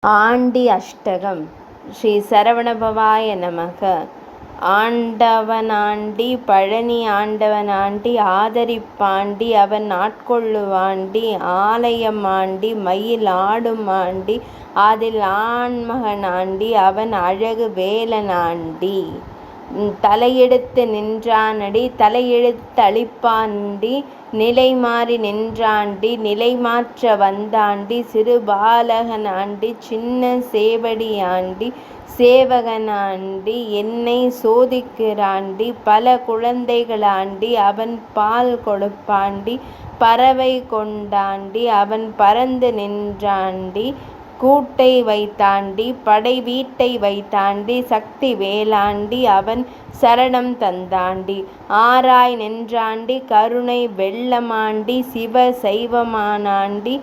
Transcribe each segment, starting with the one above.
Aunty அஷ்டகம். ஸ்ரீ சரவணபவாய நமக. ஆண்டவனாண்டி பழனி ஆண்டவனாண்டி ஆதரிப்பாண்டி அவன் ஆட்கொள்ளுவாண்டி ஆலயம் ஆண்டி மயில் ஆடும் ஆண்டி அதில் ஆண்மகனாண்டி அவன் அழகு வேலனாண்டி. தலையெடுத்து நின்றானடி தலையெழுத்தழிப்பாண்டி நிலைமாறி நின்றாண்டி நிலைமாற்ற வந்தாண்டி சிறுபாலகனாண்டி சின்ன சேவடியாண்டி சேவகனாண்டி என்னை சோதிக்கிறாண்டி பல குழந்தைகளாண்டி அவன் பால் கொடுப்பாண்டி பறவை கொண்டாண்டி அவன் பறந்து நின்றாண்டி கூட்டை வைத்தாண்டி படை வீட்டை வைத்தாண்டி சக்தி வேலாண்டி அவன் சரணம் தந்தாண்டி ஆராய் நின்றாண்டி கருணை வெள்ளமாண்டி சிவ சைவமானாண்டி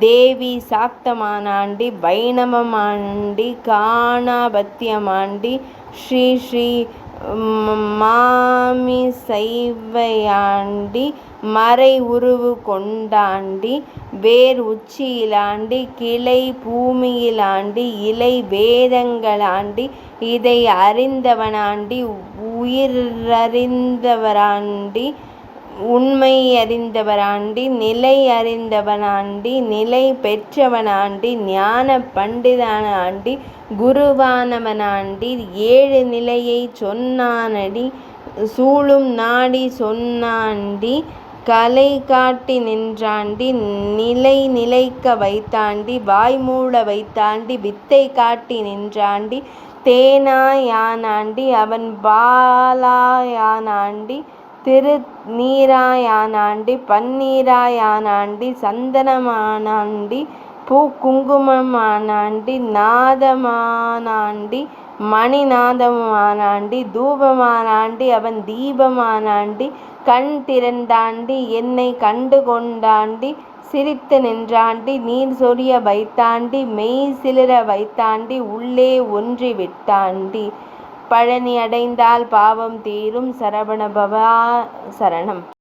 தேவி சாக்தமானாண்டி வைணவமாண்டி காணாபத்தியமாண்டி ஸ்ரீ ஸ்ரீ மாமி சைவையாண்டி மறை உருவு கொண்டாண்டி வேர் உச்சியிலாண்டி கிளை பூமியிலாண்டி இலை வேதங்களாண்டி இதை அறிந்தவனாண்டி உயிரறிந்தவராண்டி உண்மை அறிந்தவராண்டி நிலை அறிந்தவனாண்டி நிலை பெற்றவனாண்டி ஞான பண்டிதனாண்டி குருவானவனாண்டி ஏழு நிலையை சொன்னானடி சூழும் நாடி சொன்னாண்டி கலை காட்டி நின்றாண்டி நிலை நிலைக்க வைத்தாண்டி வாய்மூட வைத்தாண்டி வித்தை காட்டி நின்றாண்டி தேனாயானாண்டி அவன் பாலாயானாண்டி திருநீராயானாண்டி பன்னீராயானாண்டி சந்தனமானாண்டி பூ குங்குமமானாண்டி நாதமானாண்டி மணிநாதமானாண்டி தூபமானாண்டி அவன் தீபமானாண்டி கண் திறந்தாண்டி என்னை கண்டு கொண்டாண்டி சிரித்து நின்றாண்டி நீர் சொரிய வைத்தாண்டி மெய் சிலிர வைத்தாண்டி உள்ளே ஒன்றி விட்டாண்டி. பழனி அடைந்தால் பாவம் தீரும். சரவணபவா சரணம்.